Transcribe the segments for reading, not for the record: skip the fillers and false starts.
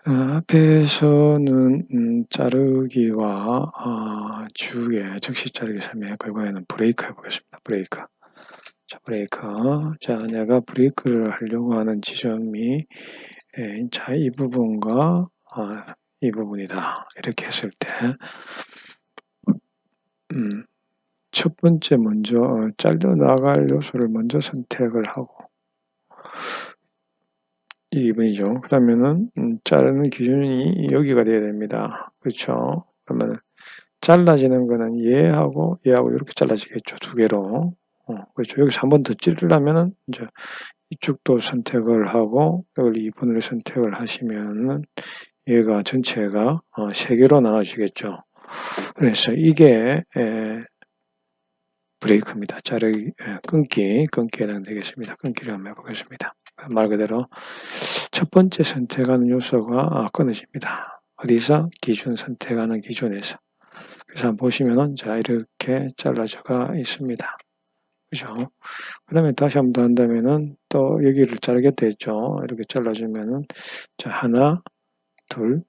앞에서는 자르기와 지우개, 즉시 자르기 설명했고 이번에는 브레이크 해보겠습니다. 브레이크. 자, 브레이크. 자, 내가 브레이크를 하려고 하는 지점이 자, 이 부분과 이 부분이다. 이렇게 했을 때 첫 번째 먼저 잘려나갈 요소를 먼저 선택을 하고 이 2번이죠. 그 다음에는 자르는 기준이 여기가 돼야 됩니다. 그렇죠? 그러면 잘라지는 거는 얘하고 얘하고 이렇게 잘라지겠죠. 두 개로. 그렇죠. 여기서 한 번 더 찌르려면은 이제 이쪽도 선택을 하고 이걸 2번을 선택을 하시면은 얘가 전체가 세 개로 나눠지겠죠. 그래서 이게 브레이크입니다. 자르기, 끊기에 해당되겠습니다. 끊기를 한번 해보겠습니다. 말 그대로 첫 번째 선택하는 요소가 끊어집니다. 어디서? 기준 선택하는 기준에서. 그래서 한번 보시면은 자 이렇게 잘라져가 있습니다. 그죠? 그 다음에 다시 한번 더 한다면은 또 여기를 자르겠다 했죠. 이렇게 잘라주면은 자 하나, 둘,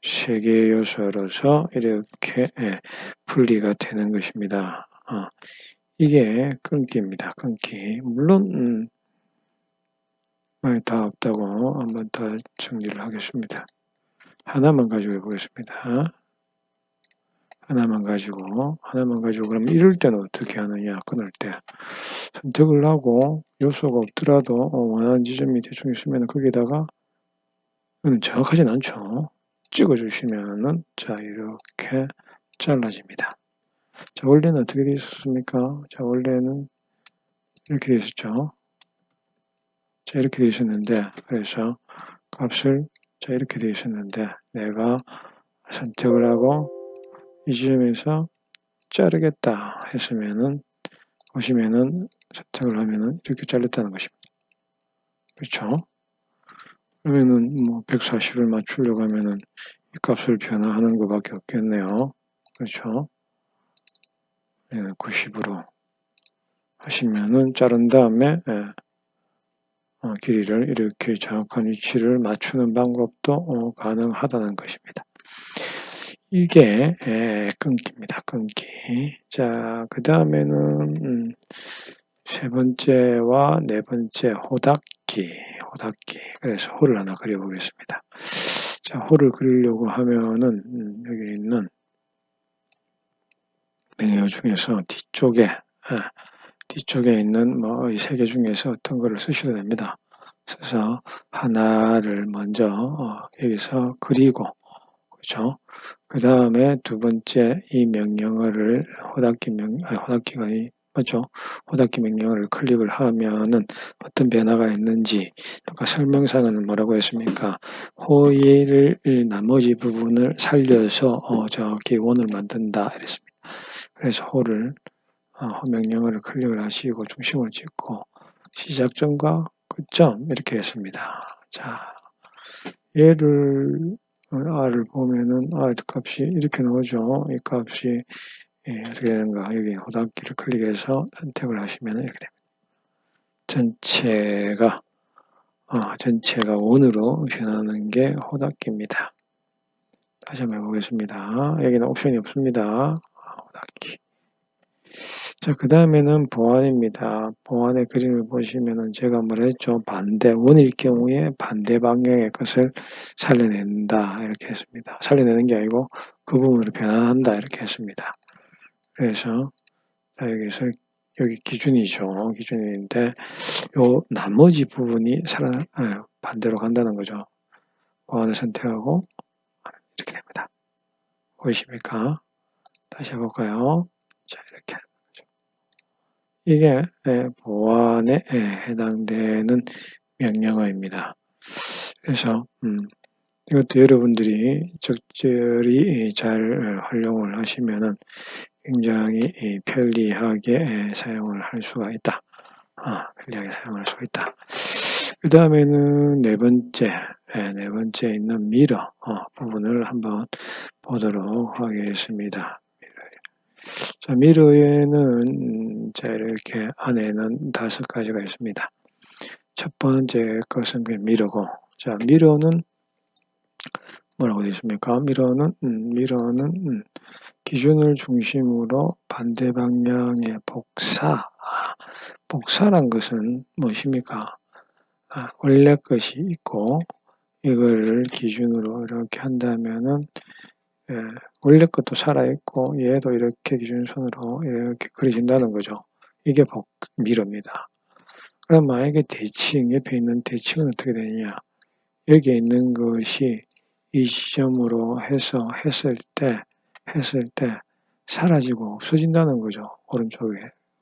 세 개의 요소로서 이렇게 분리가 되는 것입니다. 이게 끊기입니다. 끊기. 물론 많이 다 없다고 한번 더 정리를 하겠습니다. 하나만 가지고 해보겠습니다. 하나만 가지고 그럼 이럴 때는 어떻게 하느냐? 끊을 때 선택을 하고 요소가 없더라도 원하는 지점이 대충 있으면 거기다가 정확하진 않죠. 찍어주시면은 자 이렇게 잘라집니다. 자 원래는 어떻게 되어 있었습니까? 자 원래는 이렇게 되어 있었죠. 자 이렇게 되어 있었는데 그래서 값을 자 이렇게 되어 있었는데 내가 선택을 하고 이 지점에서 자르겠다 했으면은 보시면은 선택을 하면은 이렇게 잘렸다는 것입니다. 그렇죠? 그러면은 뭐 140을 맞추려고 하면은 이 값을 변화하는 것밖에 없겠네요. 그렇죠? 90으로 하시면은 자른 다음에 길이를 이렇게 정확한 위치를 맞추는 방법도 가능하다는 것입니다. 이게 끊기입니다. 끊기. 자, 그 다음에는 세 번째와 네 번째 호닫기. 그래서 홀을 하나 그려보겠습니다. 자, 홀을 그리려고 하면은 여기 있는 명령 중에서 뒤쪽에 있는 뭐 이 세 개 중에서 어떤 거를 쓰셔도 됩니다. 그래서 하나를 먼저 여기서 그리고 그렇죠? 그 다음에 두 번째 이 명령어를 호닫기가 맞죠? 호닫기 명령어를 클릭을 하면은 어떤 변화가 있는지 아까 설명상은 뭐라고 했습니까? 호의를 나머지 부분을 살려서 저기 원을 만든다 이랬습니다. 그래서 호를 호 명령어를 클릭을 하시고 중심을 찍고 시작점과 끝점 이렇게 했습니다. 자, 얘를 r을 보면은 r 값이 이렇게 나오죠. 이 값이 어떻게 되는가? 여기 호닫기를 클릭해서 선택을 하시면 이렇게 됩니다. 전체가 원으로 변하는 게 호닫기입니다. 다시 한번 해보겠습니다. 여기는 옵션이 없습니다. 호닫기. 자, 그 다음에는 보안입니다. 보안의 그림을 보시면은 제가 뭐라 했죠? 원일 경우에 반대 방향의 것을 살려낸다. 이렇게 했습니다. 살려내는 게 아니고 그 부분으로 변환한다. 이렇게 했습니다. 그래서 여기서 여기 기준이죠. 기준인데 요 나머지 부분이 반대로 간다는 거죠. 보안을 선택하고 이렇게 됩니다. 보이십니까? 다시 해볼까요? 자, 이렇게. 이게 보안에 해당되는 명령어입니다. 그래서 이것도 여러분들이 적절히 잘 활용을 하시면은 굉장히 편리하게 사용을 할 수가 있다. 편리하게 사용할 수가 있다. 그 다음에는 네 번째 있는 미러 부분을 한번 보도록 하겠습니다. 자, 미러에는 자 이렇게 안에는 5가지가 있습니다. 첫 번째 것은 미러고, 자 미러는 뭐라고 되어 있습니까? 미러는 기준을 중심으로 반대 방향의 복사. 복사란 것은 무엇입니까? 원래 것이 있고 이거를 기준으로 이렇게 한다면은 원래 것도 살아있고 얘도 이렇게 기준선으로 이렇게 그려진다는 거죠. 이게 미러입니다. 그럼 만약에 대칭, 옆에 있는 대칭은 어떻게 되느냐? 여기에 있는 것이 이 지점으로 해서 했을 때 사라지고 없어진다는 거죠.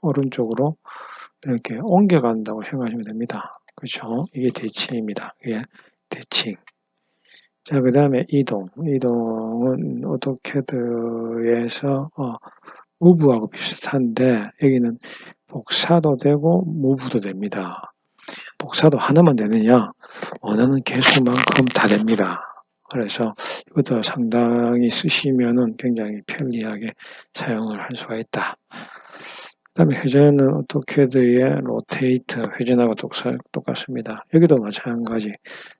오른쪽으로 이렇게 옮겨간다고 생각하시면 됩니다. 그렇죠? 이게 대칭입니다. 이게 대칭. 자, 그 다음에 이동은 오토캐드에서 무브하고 비슷한데 여기는 복사도 되고 무브도 됩니다. 복사도 하나만 되느냐? 원하는 개수만큼 다 됩니다. 그래서 이것도 상당히 쓰시면은 굉장히 편리하게 사용을 할 수가 있다. 그 다음에 회전은 오토캐드의 로테이트, 회전하고 똑같습니다. 여기도 마찬가지.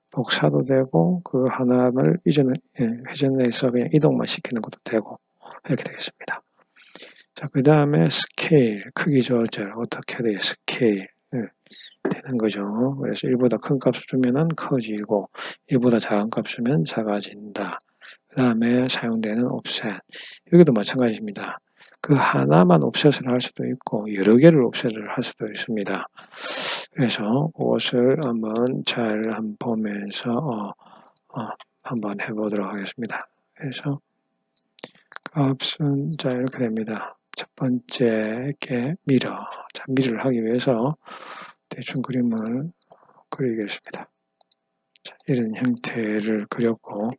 복사도 되고 그 하나를 회전해서 그냥 이동만 시키는 것도 되고 이렇게 되겠습니다. 자, 그 다음에 스케일, 크기 조절, 오토캐드의 스케일 되는 거죠. 그래서 1보다 큰 값을 주면은 커지고 1보다 작은 값을 주면 작아진다. 그 다음에 사용되는 옵셋, 여기도 마찬가지입니다. 그 하나만 옵셋을 할 수도 있고 여러 개를 옵셋을 할 수도 있습니다. 그래서 그것을 한번 잘 보면서 한번 해보도록 하겠습니다. 그래서 값은 자 이렇게 됩니다. 첫 번째 게 미러. 자, 미러를 하기 위해서 대충 그림을 그리겠습니다. 자, 이런 형태를 그렸고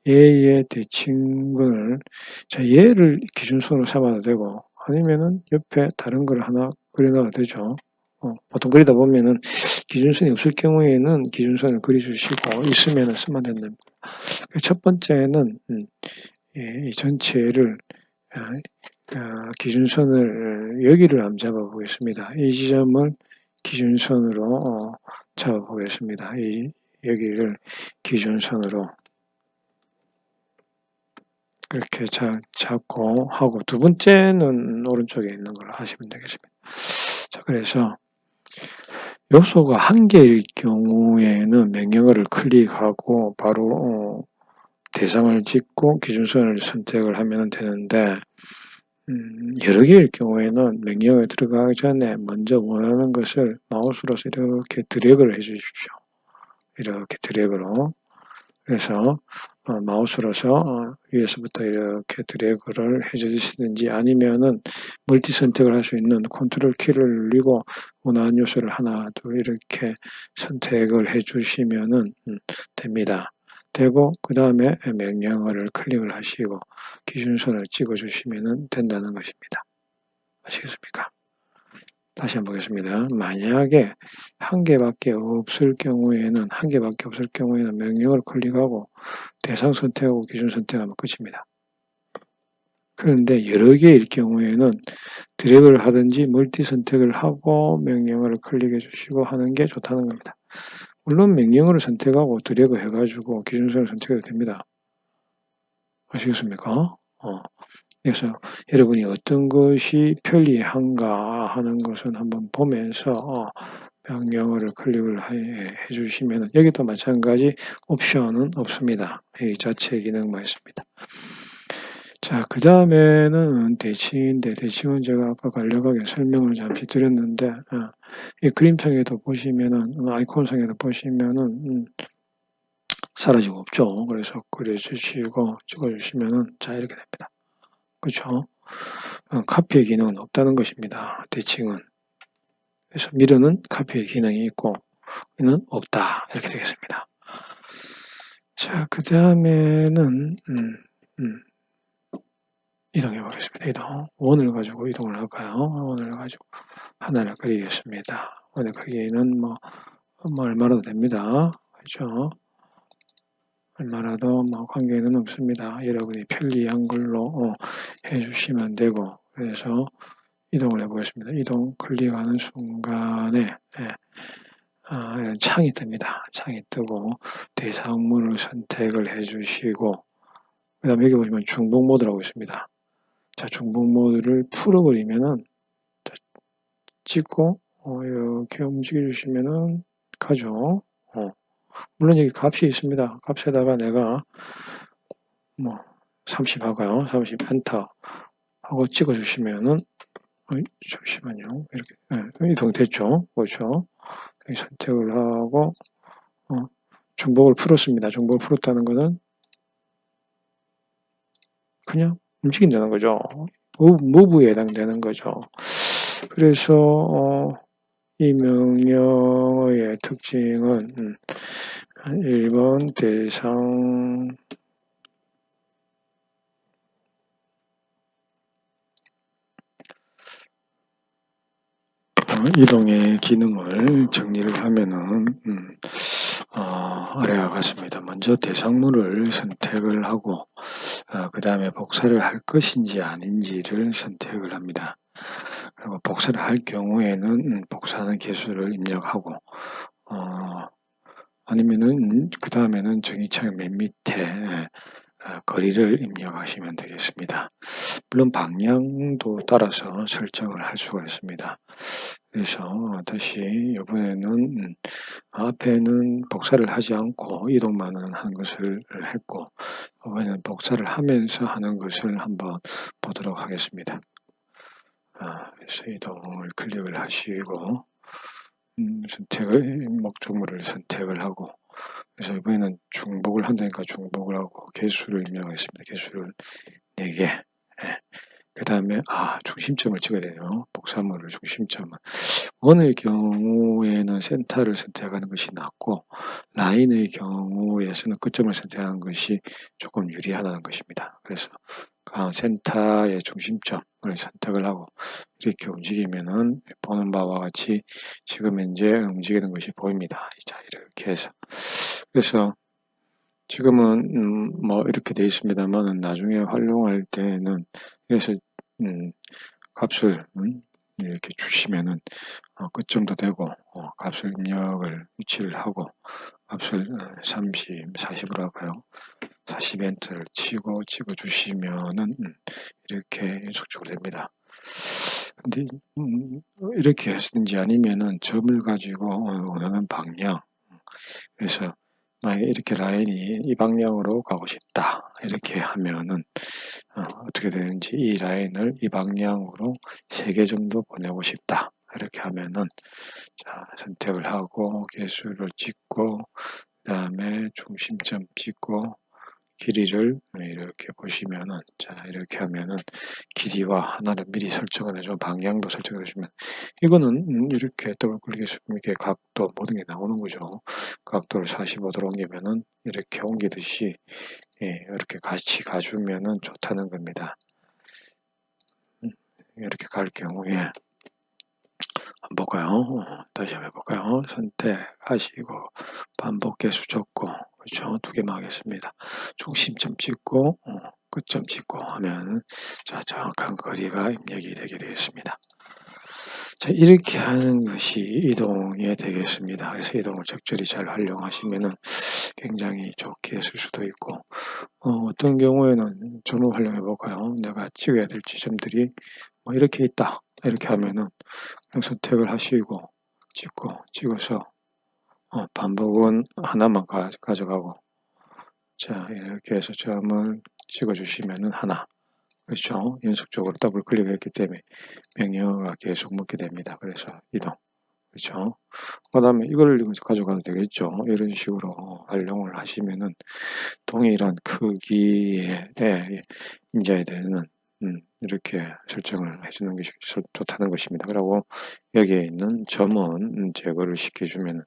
얘의 대칭근을 자 얘를 기준선으로 삼아도 되고 아니면은 옆에 다른 걸 하나 그려놔도 되죠. 보통 그리다 보면은 기준선이 없을 경우에는 기준선을 그려주시고 있으면은 쓰면 된답니다. 첫 번째는 이 전체를 기준선을 여기를 한번 잡아보겠습니다. 이 지점을 기준선으로 잡아보겠습니다. 여기를 기준선으로 이렇게 잡고 하고 두 번째는 오른쪽에 있는 걸 하시면 되겠습니다. 자, 그래서 요소가 한 개일 경우에는 명령어를 클릭하고 바로 대상을 찍고 기준선을 선택을 하면 되는데 여러 개일 경우에는 명령어에 들어가기 전에 먼저 원하는 것을 마우스로서 이렇게 드래그를 해 주십시오. 이렇게 드래그로. 그래서 마우스로서 위에서부터 이렇게 드래그를 해 주시든지 아니면은 멀티 선택을 할 수 있는 컨트롤 키를 누르고 원하는 요소를 하나, 둘 이렇게 선택을 해 주시면은 됩니다. 되고 그 다음에 명령어를 클릭을 하시고 기준선을 찍어 주시면 된다는 것입니다. 아시겠습니까? 다시 한번 보겠습니다. 만약에 한 개밖에 없을 경우에는 명령어를 클릭하고 대상 선택하고 기준 선택하면 끝입니다. 그런데 여러 개일 경우에는 드래그를 하든지 멀티 선택을 하고 명령어를 클릭해 주시고 하는 게 좋다는 겁니다. 물론 명령어를 선택하고 드래그 해가지고 기준선을 선택해도 됩니다. 아시겠습니까? 그래서 여러분이 어떤 것이 편리한가 하는 것은 한번 보면서 명령어를 클릭을 해 주시면 여기도 마찬가지 옵션은 없습니다. 이 자체 기능만 있습니다. 자, 그 다음에는 대칭인데 대칭은 제가 아까 간략하게 설명을 잠시 드렸는데 이 그림상에도 보시면은 아이콘상에도 보시면은 사라지고 없죠. 그래서 그려주시고 찍어주시면은 자 이렇게 됩니다. 그렇죠? 카피의 기능은 없다는 것입니다. 대칭은. 그래서 미러는 카피의 기능이 있고 이는 없다. 이렇게 되겠습니다. 자, 그 다음에는 이동해 보겠습니다. 이동. 원을 가지고 이동을 할까요? 원을 가지고 하나를 그리겠습니다. 원의 크기는 뭐 얼마라도 됩니다. 그렇죠? 얼마라도 관계는 없습니다. 여러분이 편리한 걸로 해주시면 되고 그래서 이동을 해보겠습니다. 이동 클릭하는 순간에 이런 창이 뜹니다. 창이 뜨고 대상문을 선택을 해주시고 그 다음에 여기 보시면 중복 모드라고 있습니다. 자, 중복 모드를 풀어버리면은 찍고 이렇게 움직여 주시면은 가죠. 물론 여기 값이 있습니다. 값에다가 내가 뭐 30 하고요. 30 엔터 하고 찍어 주시면은 잠시만요. 이렇게 이동됐죠. 그렇죠. 선택을 하고 중복을 풀었습니다. 중복을 풀었다는 것은 그냥 움직인다는 거죠. 무브에 해당되는 거죠. 그래서 이 명령어의 특징은 1번 대상 이동의 기능을 정리를 하면은 아래와 같습니다. 먼저 대상물을 선택을 하고 그 다음에 복사를 할 것인지 아닌지를 선택을 합니다. 그리고 복사를 할 경우에는 복사하는 개수를 입력하고 아니면은 그 다음에는 정의창 맨 밑에 거리를 입력하시면 되겠습니다. 물론 방향도 따라서 설정을 할 수가 있습니다. 그래서 다시 이번에는 앞에는 복사를 하지 않고 이동만은 하는 것을 했고 이번에는 복사를 하면서 하는 것을 한번 보도록 하겠습니다. 그래서 이동을 클릭을 하시고 목적물을 선택을 하고 그래서 이번에는 중복을 한다니까 중복을 하고 개수를 입력하겠습니다. 개수를 4개. 그 다음에 중심점을 찍어야 되네요. 복사물을 중심점을. 원의 경우에는 센터를 선택하는 것이 낫고 라인의 경우에서는 끝점을 선택하는 것이 조금 유리하다는 것입니다. 그래서 센터의 중심점을 선택을 하고 이렇게 움직이면은 보는 바와 같이 지금 현재 움직이는 것이 보입니다. 자, 이렇게 해서 그래서 지금은 뭐 이렇게 되어 있습니다만 나중에 활용할 때는 그래서 값을 이렇게 주시면은 끝점도 되고 값을 입력을 위치를 하고 값을 30, 40으로 할까요? 40 엔터를 치고 찍어 주시면은 이렇게 연속적으로 됩니다. 근데 이렇게 했든지 아니면은 점을 가지고 원하는 방향 그래서 만약에 이렇게 라인이 이 방향으로 가고 싶다 이렇게 하면은 어떻게 되는지 이 라인을 이 방향으로 3개 정도 보내고 싶다 이렇게 하면은 자 선택을 하고 개수를 찍고 그 다음에 중심점 찍고 길이를 이렇게 보시면은 자 이렇게 하면은 길이와 하나를 미리 설정을 해줘 방향도 설정해 주시면 이거는 이렇게 더블 클릭해서 이렇게 각도 모든 게 나오는 거죠. 각도를 45도로 옮기면은 이렇게 옮기듯이 이렇게 같이 가주면은 좋다는 겁니다. 이렇게 갈 경우에 한번 볼까요? 다시 한번 해볼까요? 선택하시고 반복 개수 적고 그렇죠? 2개만 하겠습니다. 중심점 찍고 끝점 찍고 하면 자 정확한 거리가 입력이 되게 되겠습니다. 자 이렇게 하는 것이 이동이 되겠습니다. 그래서 이동을 적절히 잘 활용하시면은 굉장히 좋게 쓸 수도 있고 어떤 경우에는 점을 활용해 볼까요? 내가 찍어야 될 지점들이 뭐 이렇게 있다 이렇게 하면은 선택을 하시고 찍어서 반복은 하나만 가져가고 자 이렇게 해서 점을 찍어 주시면은 하나 그렇죠 연속적으로 더블 클릭했기 때문에 명령어가 계속 묻게 됩니다. 그래서 이동 그렇죠 그 다음에 이걸 가져가도 되겠죠. 이런 식으로 활용을 하시면은 동일한 크기에 임자에 대해서는 이렇게 설정을 해주는 것이 좋다는 것입니다. 그리고 여기에 있는 점은 제거를 시켜주면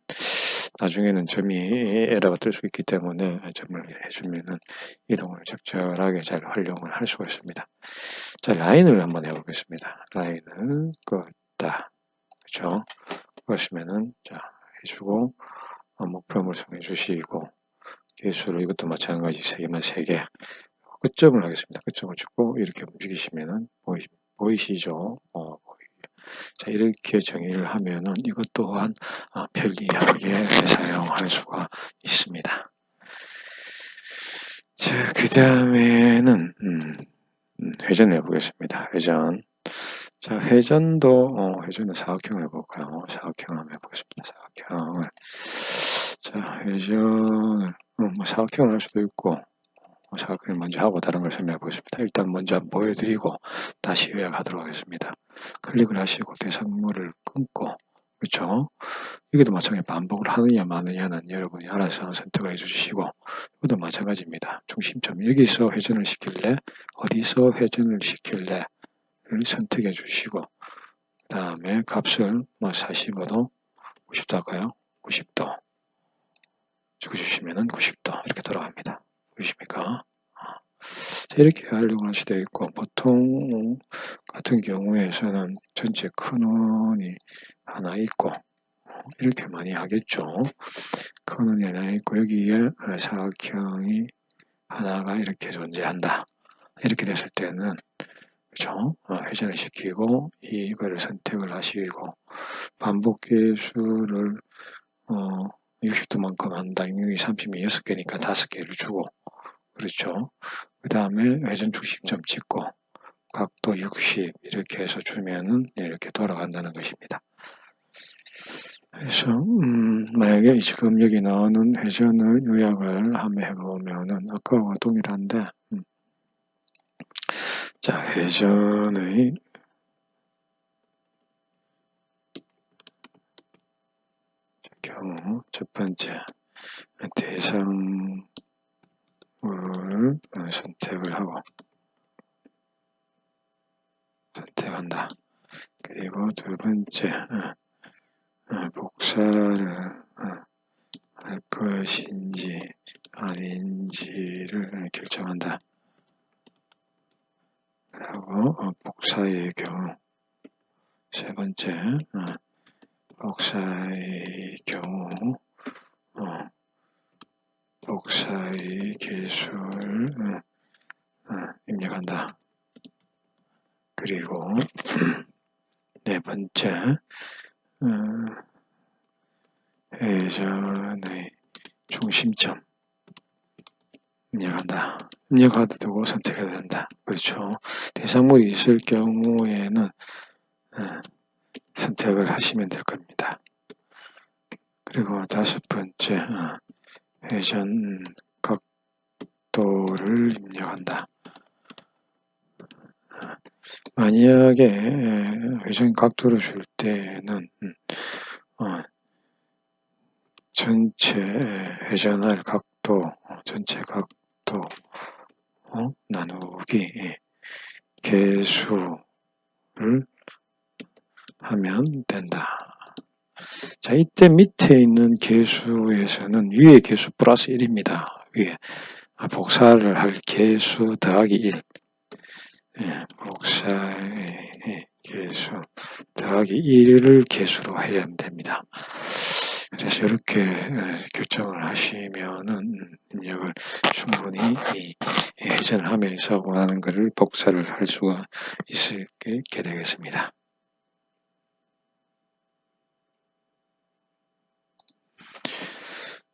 나중에는 점이 에러가 뜰 수 있기 때문에 점을 해주면은 이동을 적절하게 잘 활용을 할 수가 있습니다. 자 라인을 한번 해보겠습니다. 라인을 껐다 그렇죠. 그러시면은 자 해주고 목표물 정해 주시고 개수를 이것도 마찬가지 3개만 3개 끝점을 하겠습니다. 끝점을 찍고 이렇게 움직이시면은 보이시죠? 자, 이렇게 정의를 하면은 이것 또한 편리하게 사용할 수가 있습니다. 자, 그 다음에는 회전을 해보겠습니다. 회전. 자, 회전은 사각형을 해볼까요? 사각형을 한번 해보겠습니다. 사각형을. 자, 회전을, 뭐 사각형을 할 수도 있고, 사각형을 먼저 하고 다른 걸 설명해 보겠습니다. 일단 먼저 보여드리고 다시 요약하도록 하겠습니다. 클릭을 하시고 대상물을 끊고, 그렇죠? 이게도 마찬가지 반복을 하느냐 마느냐는 여러분이 알아서 선택을 해주시고, 이것도 마찬가지입니다. 중심점, 여기서 회전을 시킬래? 어디서 회전을 시킬래? 를 선택해 주시고, 그 다음에 값을 45도, 90도 할까요? 90도 적어주시면은 90도 이렇게 돌아갑니다. 보이십니까? 자, 이렇게 활용할 수도 있고, 보통 같은 경우에서는 전체 큰 원이 하나 있고, 이렇게 많이 하겠죠. 큰 원이 하나 있고, 여기에 사각형이 하나가 이렇게 존재한다. 이렇게 됐을 때는, 그죠? 회전을 시키고, 이거를 선택을 하시고, 반복 개수를, 60도만큼 한다. 6이 30이 6개니까 5개를 주고, 그렇죠. 그 다음에 회전 중심점 찍고, 각도 60 이렇게 해서 주면은 이렇게 돌아간다는 것입니다. 그래서 만약에 지금 여기 나오는 회전을 요약을 한번 해보면은 아까와 동일한데, 자, 회전의 경우 첫 번째 대상물을 선택을 하고 선택한다. 그리고 두 번째 복사를 할 것인지 아닌지를 결정한다. 그리고 복사의 경우 세 번째 복사의 경우 복사의 개수를 입력한다. 그리고 네 번째 회전의 중심점 입력한다. 입력해도 되고 선택해도 된다. 그렇죠. 대상물이 있을 경우에는 선택을 하시면 될 겁니다. 그리고 다섯 번째 회전 각도를 입력한다. 만약에 회전 각도를 줄 때는 전체 회전할 각도, 전체 각도 나누기 개수를 하면 된다. 자, 이때 밑에 있는 개수에서는 위에 개수 플러스 1입니다. 위에 복사를 할 개수 더하기 1. 복사의 개수 더하기 1을 개수로 해야 됩니다. 그래서 이렇게 결정을 하시면은 입력을 충분히 회전을 하면서 원하는 것을 복사를 할 수가 있게 되겠습니다.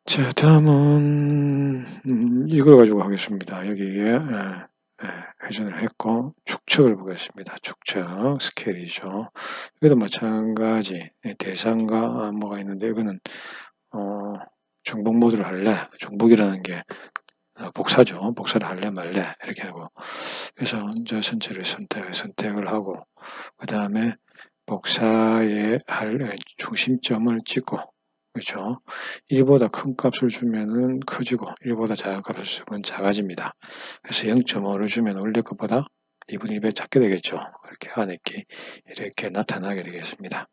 자, 다음은 이걸 가지고 하겠습니다. 여기에 회전을 했고 축척을 보겠습니다. 축척 스케일이죠. 여기도 마찬가지 대상과 뭐가 있는데 이거는 중복 모드를 할래, 중복이라는 게 복사죠. 복사를 할래 말래 이렇게 하고, 그래서 먼저 전체를 선택을 하고 그 다음에 복사에 할 중심점을 찍고, 그렇죠. 1보다 큰 값을 주면은 커지고 1보다 작은 값을 주면 작아집니다. 그래서 0.5를 주면 원래 것보다 2분의 1배 작게 되겠죠. 이렇게 안에 이렇게 나타나게 되겠습니다.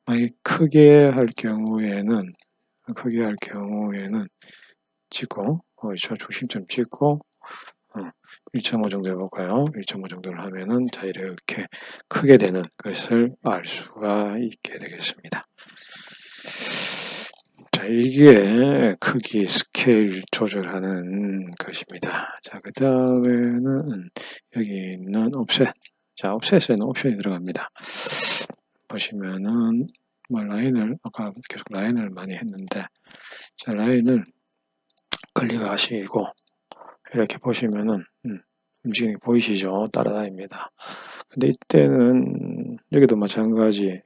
만약 크게 할 경우에는 찍고, 저 중심점 찍고 1.5 정도 해볼까요? 1.5 정도를 하면은 자, 이렇게 크게 되는 것을 알 수가 있게 되겠습니다. 자, 이게 크기 스케일 조절하는 것입니다. 자, 그 다음에는 여기 있는 옵셋. 자, 옵셋에는 옵션이 들어갑니다. 보시면은 뭐 라인을 아까 계속 라인을 많이 했는데, 자, 라인을 클릭하시고 이렇게 보시면은 움직임이 보이시죠? 따라다닙니다. 근데 이때는 여기도 마찬가지.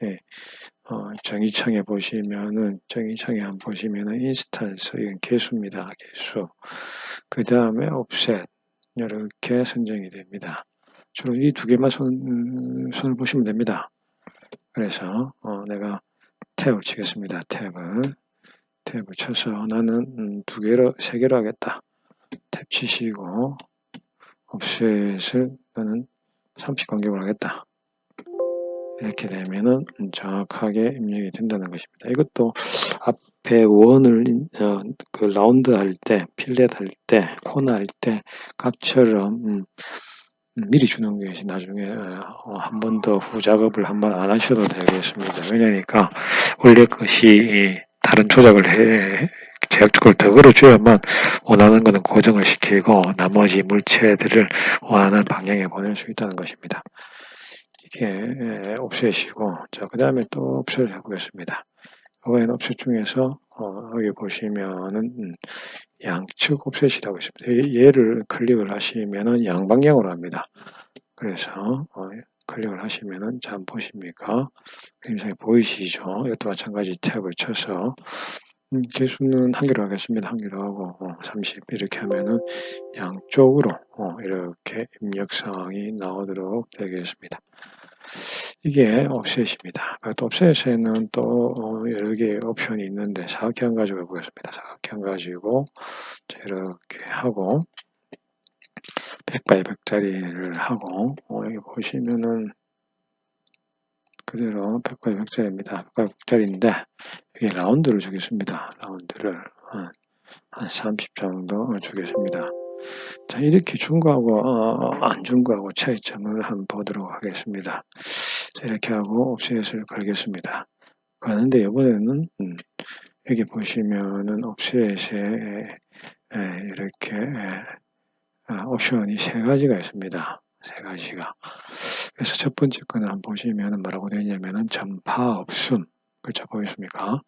정의창에 보시면은 정의창에 한번 보시면은 인스턴스, 이건 개수입니다. 개수. 그 다음에 옵셋 이렇게 선정이 됩니다. 주로 이 두 개만 손을 보시면 됩니다. 그래서 내가 탭을 치겠습니다. 탭을 쳐서 나는 세 개로 하겠다. 탭 치시고 옵셋을 나는 30 간격으로 하겠다. 이렇게 되면은 정확하게 입력이 된다는 것입니다. 이것도 앞에 원을 그 라운드 할 때, 필렛 할 때, 코너 할 때 값처럼 미리 주는 것이 나중에 한 번 더 후작업을 한번 안 하셔도 되겠습니다. 왜냐니까 원래 것이 다른 조작을 제약적으로 더 걸어줘야만 원하는 것은 고정을 시키고 나머지 물체들을 원하는 방향에 보낼 수 있다는 것입니다. 이게 옵셋이고, 자, 그 다음에 또 옵셋을 해보겠습니다. 이번엔 옵셋 중에서 여기 보시면은 양측 옵셋이라고 있습니다. 얘를 클릭을 하시면은 양방향으로 합니다. 그래서 클릭을 하시면은 잘 보십니까? 그림상에 보이시죠? 이것도 마찬가지 탭을 쳐서 개수는 한 개로 하겠습니다. 한 개로 하고 30 이렇게 하면은 양쪽으로 이렇게 입력 사항이 나오도록 되겠습니다. 이게 옵셋입니다. 또 옵셋에는 또 여러 개의 옵션이 있는데 사각형 가지고 해보겠습니다. 사각형 가지고 이렇게 하고 100 x 100짜리를 하고 여기 보시면은 그대로 100 x 100짜리입니다. 100 x 100짜리인데 여기 라운드를 주겠습니다. 라운드를 한 30 정도 주겠습니다. 자, 이렇게 준 거하고 안 준 거하고 차이점을 한번 보도록 하겠습니다. 자, 이렇게 하고 옵셋을 걸겠습니다. 가는데 이번에는 여기 보시면은 옵셋에 이렇게 옵션이 세 가지가 있습니다. 세 가지가. 그래서 첫 번째 거는 한번 보시면은 뭐라고 되어 있냐면은 전파 없음. 그렇죠? 보이십니까?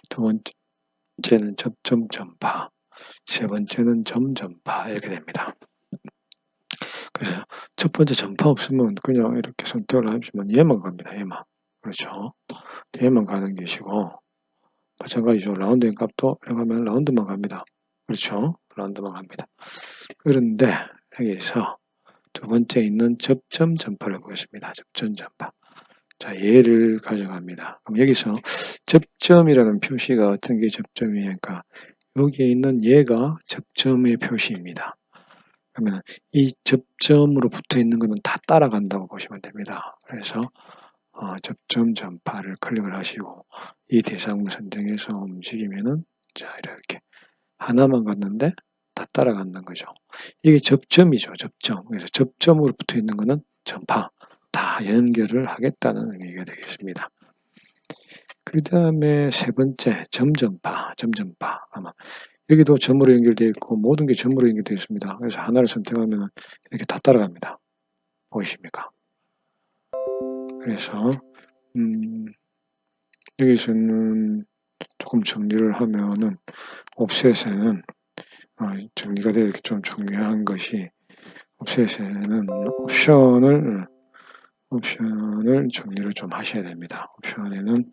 두 번째는 접점 전파. 세 번째는 점 전파. 이렇게 됩니다. 그래서 첫 번째 전파 없으면 그냥 이렇게 선택을 하시면 얘만 갑니다. 얘만. 그렇죠? 얘만 가는 것이고, 마찬가지죠. 라운드인 값도 이렇게 하면 라운드만 갑니다. 그렇죠? 라운드만 갑니다. 그런데 여기서 두 번째 있는 접점 전파를 보겠습니다. 접점 전파. 자, 얘를 가져갑니다. 그럼 여기서 접점이라는 표시가 어떤 게 접점이니까 여기에 있는 얘가 접점의 표시입니다. 그러면 이 접점으로 붙어 있는 것은 다 따라간다고 보시면 됩니다. 그래서 접점 전파를 클릭을 하시고 이 대상을 선정해서 움직이면은 자, 이렇게 하나만 갔는데 다 따라간다는 거죠. 이게 접점이죠. 접점. 그래서 접점으로 붙어 있는 것은 전파. 다 연결을 하겠다는 의미가 되겠습니다. 그 다음에 세 번째 점전파. 점전파. 아마 여기도 점으로 연결되어 있고 모든 게 점으로 연결되어 있습니다. 그래서 하나를 선택하면 이렇게 다 따라갑니다. 보이십니까? 그래서 여기서는 조금 정리를 하면은 옵셋에는 정리가 되어 이렇게 좀 중요한 것이 옵셋에는 옵션을 정리를 좀 하셔야 됩니다. 옵션에는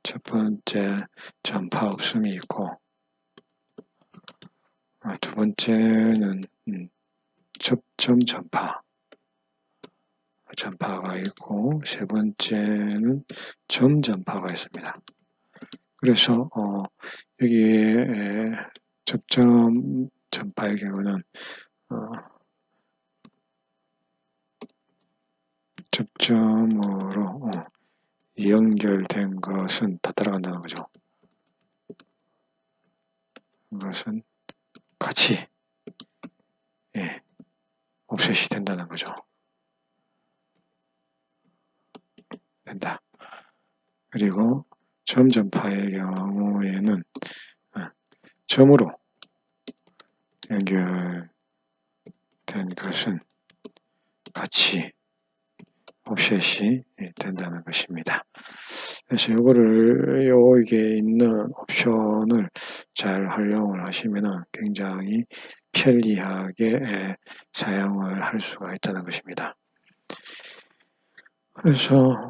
첫 번째 전파 없음이 있고 두 번째는 접점 전파가 있고 세 번째는 점 전파가 있습니다. 그래서 여기에 접점 전파의 경우는 접점으로 연결된 것은 다 따라간다는 거죠. 이것은 같이 옵셋이 된다는 거죠. 된다. 그리고 점 전파의 경우에는 점으로 연결된 것은 같이 옵셋이 된다는 것입니다. 그래서 요거를 여기에 있는 옵션을 잘 활용을 하시면은 굉장히 편리하게 사용을 할 수가 있다는 것입니다. 그래서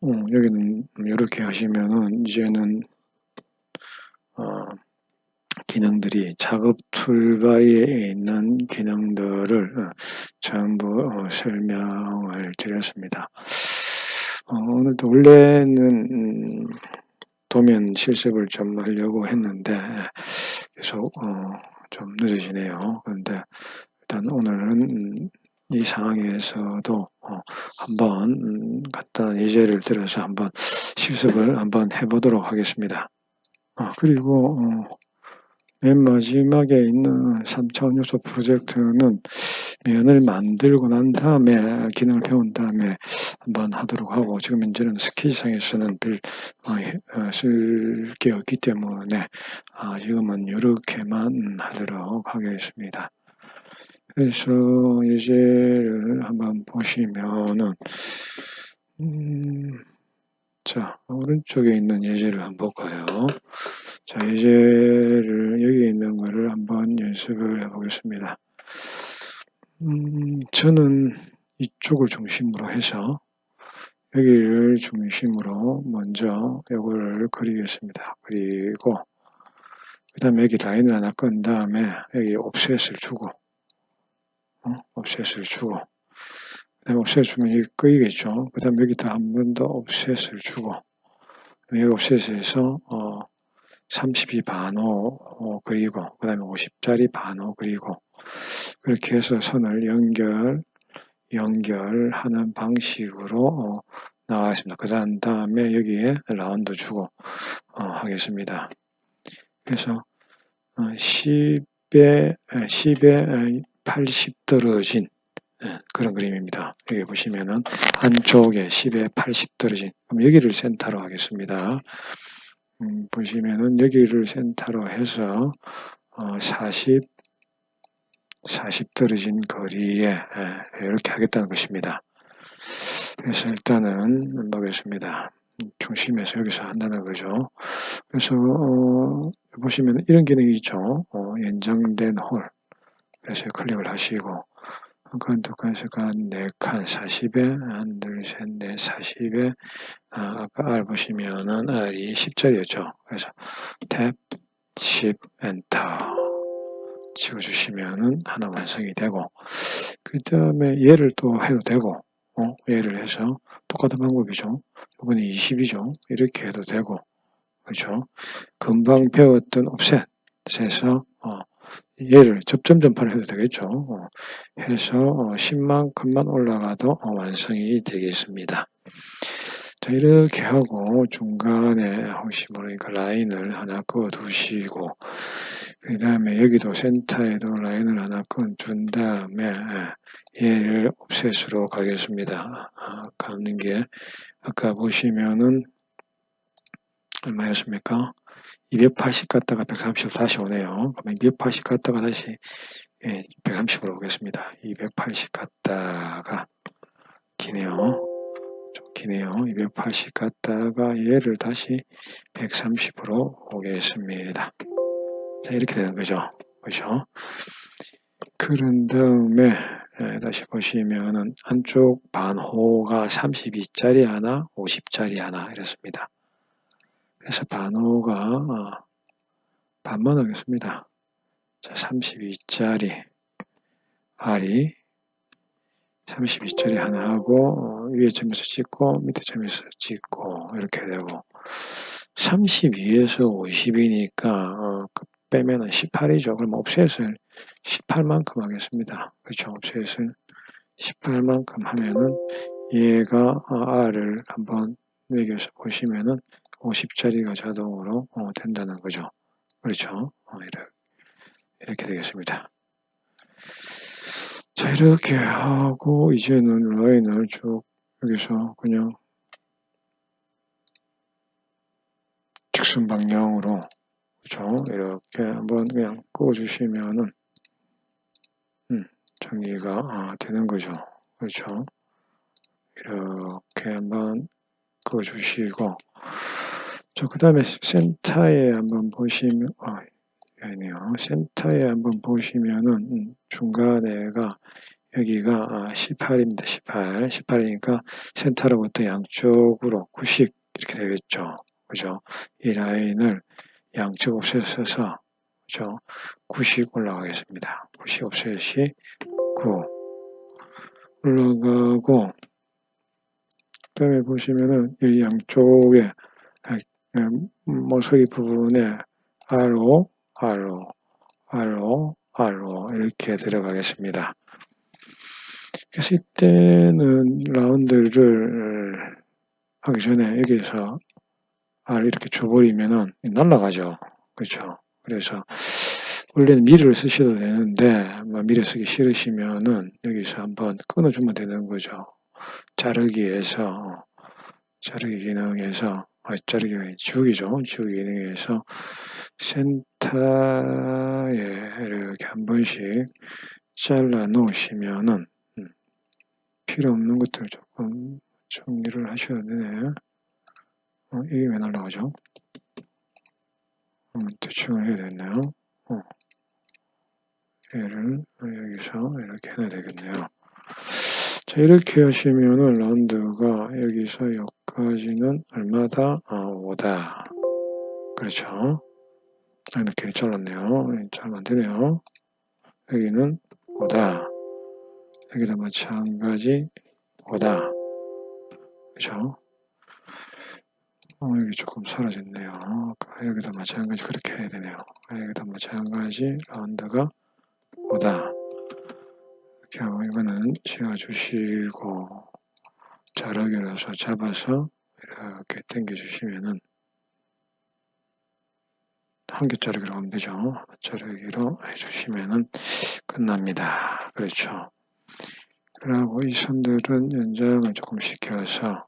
여기는 이렇게 하시면은 이제는 기능들이 작업 툴바에 있는 기능들을 전부 설명을 드렸습니다. 오늘도 원래는 도면 실습을 좀 하려고 했는데 계속 좀 늦어지네요. 그런데 일단 오늘은 이 상황에서도 한번 간단한 예제를 들어서 한번 실습을 한번 해보도록 하겠습니다. 그리고 맨 마지막에 있는 3차원 요소 프로젝트는 면을 만들고 난 다음에 기능을 배운 다음에 한번 하도록 하고, 지금 현재는 스케치상에서는 쓸 게 없기 때문에 지금은 이렇게만 하도록 하겠습니다. 그래서 예제를 한번 보시면은 자, 오른쪽에 있는 예제를 한번 볼까요? 자, 예제를 여기 있는 거를 한번 연습을 해보겠습니다. 저는 이쪽을 중심으로 해서 여기를 중심으로 먼저 이거를 그리겠습니다. 그리고 그 다음에 여기 라인을 하나 끈 다음에 여기 옵셋을 주고 옵셋을 주고 그 다음에 옵셋 주면 여기 끄이겠죠. 그 다음에 여기다 한 번 더 옵셋을 주고 여기 옵셋에서 32 반호 그리고 그 다음에 50짜리 반호 그리고 그렇게 해서 선을 연결하는 방식으로 나가겠습니다. 그 다음에 여기에 라운드 주고 하겠습니다. 그래서 10에 80 떨어진 그런 그림입니다. 여기 보시면은 한쪽에 10에 80 떨어진, 그럼 여기를 센터로 하겠습니다. 보시면은 여기를 센터로 해서 40 떨어진 거리에 이렇게 하겠다는 것입니다. 그래서 일단은 보겠습니다. 중심에서 여기서 한다는 거죠. 그래서 보시면 이런 기능이 있죠. 연장된 홀. 그래서 클릭을 하시고 한 칸, 두 칸, 세 칸, 네 칸, 40에 한, 둘, 셋, 넷, 40에 아까 R 보시면은 R이 10짜리였죠. 그래서 탭, 10, 엔터 찍어주시면은 하나 완성이 되고, 그 다음에 얘를 또 해도 되고, 얘를 해서 똑같은 방법이죠. 이번에 20이죠. 이렇게 해도 되고, 그렇죠. 금방 배웠던 옵셋에서 얘를 접점 전파를 해도 되겠죠. 해서 10만큼만 올라가도 완성이 되겠습니다. 자, 이렇게 하고 중간에 혹시 모르니까 라인을 하나 그어 두시고, 그 다음에 여기도 센터에도 라인을 하나 준 다음에 얘를 옵셋으로 가겠습니다. 가는 게 아까 보시면은 얼마였습니까? 280 갔다가 130으로 다시 오네요. 그러면 280 갔다가 다시 130으로 오겠습니다. 280 갔다가 기네요. 좀 기네요. 280 갔다가 얘를 다시 130으로 오겠습니다. 자, 이렇게 되는 거죠. 그렇죠? 그런 다음에 다시 보시면은 한쪽 반호가 32짜리 하나, 50짜리 하나 이렇습니다. 그래서 반호가 반만 하겠습니다. 자, 32짜리 R이 32짜리 하나 하고 위에 점에서 찍고 밑에 점에서 찍고 이렇게 되고 32에서 50이니까 빼면은 18이죠. 그럼 옵셋을 18만큼 하겠습니다. 그렇죠. 옵셋을 18만큼 하면은 얘가 R을 한번 매겨서 보시면은 50짜리가 자동으로 된다는 거죠. 그렇죠. 이렇게 되겠습니다. 자, 이렇게 하고 이제는 라인을 쭉 여기서 그냥 직선 방향으로 그렇죠. 이렇게 한번 그냥 그어주시면은 정리가 되는 거죠. 그렇죠. 이렇게 한번 그어주시고, 그 다음에 센터에 한번 보시면, 아니네요. 센터에 한번 보시면은, 중간에가, 여기가 18입니다. 18. 18이니까 센터로부터 양쪽으로 90 이렇게 되겠죠. 그죠? 이 라인을 양쪽 옵셋에서, 그죠? 90 올라가겠습니다. 90 옵셋이 9 올라가고, 그 다음에 보시면은 이 양쪽에 모서리 부분에 R로 이렇게 들어가겠습니다. 그래서 이때는 라운드를 하기 전에 여기서 R 이렇게 줘버리면은 날아가죠. 그렇죠. 그래서 원래는 미러를 쓰셔도 되는데 미러 쓰기 싫으시면은 여기서 한번 끊어주면 되는 거죠. 자르기에서 자르기 기능에서 자르기 지우기죠. 지우기 기능에서 센터에 이렇게 한 번씩 잘라 놓으시면은 필요 없는 것들 조금 정리를 하셔야 되네. 이게 왜 날라가죠? 대충 해야 되겠네요. 얘를 여기서 이렇게 해야 되겠네요. 자, 이렇게 하시면은 라운드가 여기서 여기까지는 얼마다? 5다. 그렇죠. 이렇게 잘랐네요. 잘 안 되네요. 여기는 5다. 여기도 마찬가지 5다. 그렇죠. 여기 조금 사라졌네요. 여기도 마찬가지 그렇게 해야 되네요. 여기도 마찬가지 라운드가 5다. 이렇게 하고 이거는 지워주시고 자르기로서 잡아서 이렇게 당겨주시면은 한 개 자르기로 하면 되죠. 자르기로 해주시면은 끝납니다. 그렇죠. 그리고 이 선들은 연장을 조금 시켜서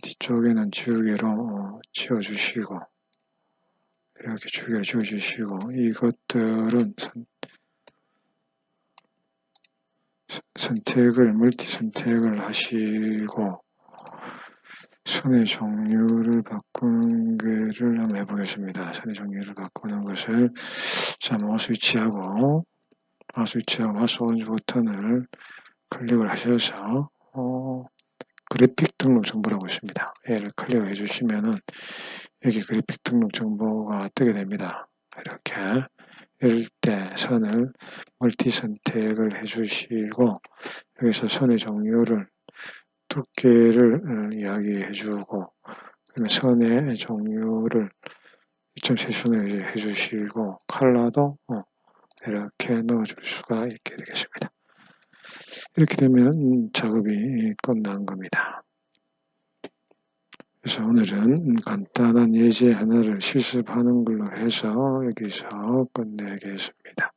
뒤쪽에는 지우개로 지워주시고 이렇게 지우개로 지워주시고 이것들은 멀티 선택을 하시고 선의 종류를 바꾸는 것을 한번 해보겠습니다. 선의 종류를 바꾸는 것을 자, 마우스 위치하고 마우스 오른쪽 버튼을 클릭을 하셔서 그래픽 등록 정보라고 있습니다. 얘를 클릭을 해주시면은 여기 그래픽 등록 정보가 뜨게 됩니다. 이렇게 이럴 때 선을 멀티 선택을 해주시고 여기서 선의 종류를 두께를 이야기해주고 선의 종류를 2.3선을 해주시고 컬러도 이렇게 넣어줄 수가 있게 되겠습니다. 이렇게 되면 작업이 끝난 겁니다. 그래서 오늘은 간단한 예제 하나를 실습하는 걸로 해서 여기서 끝내겠습니다.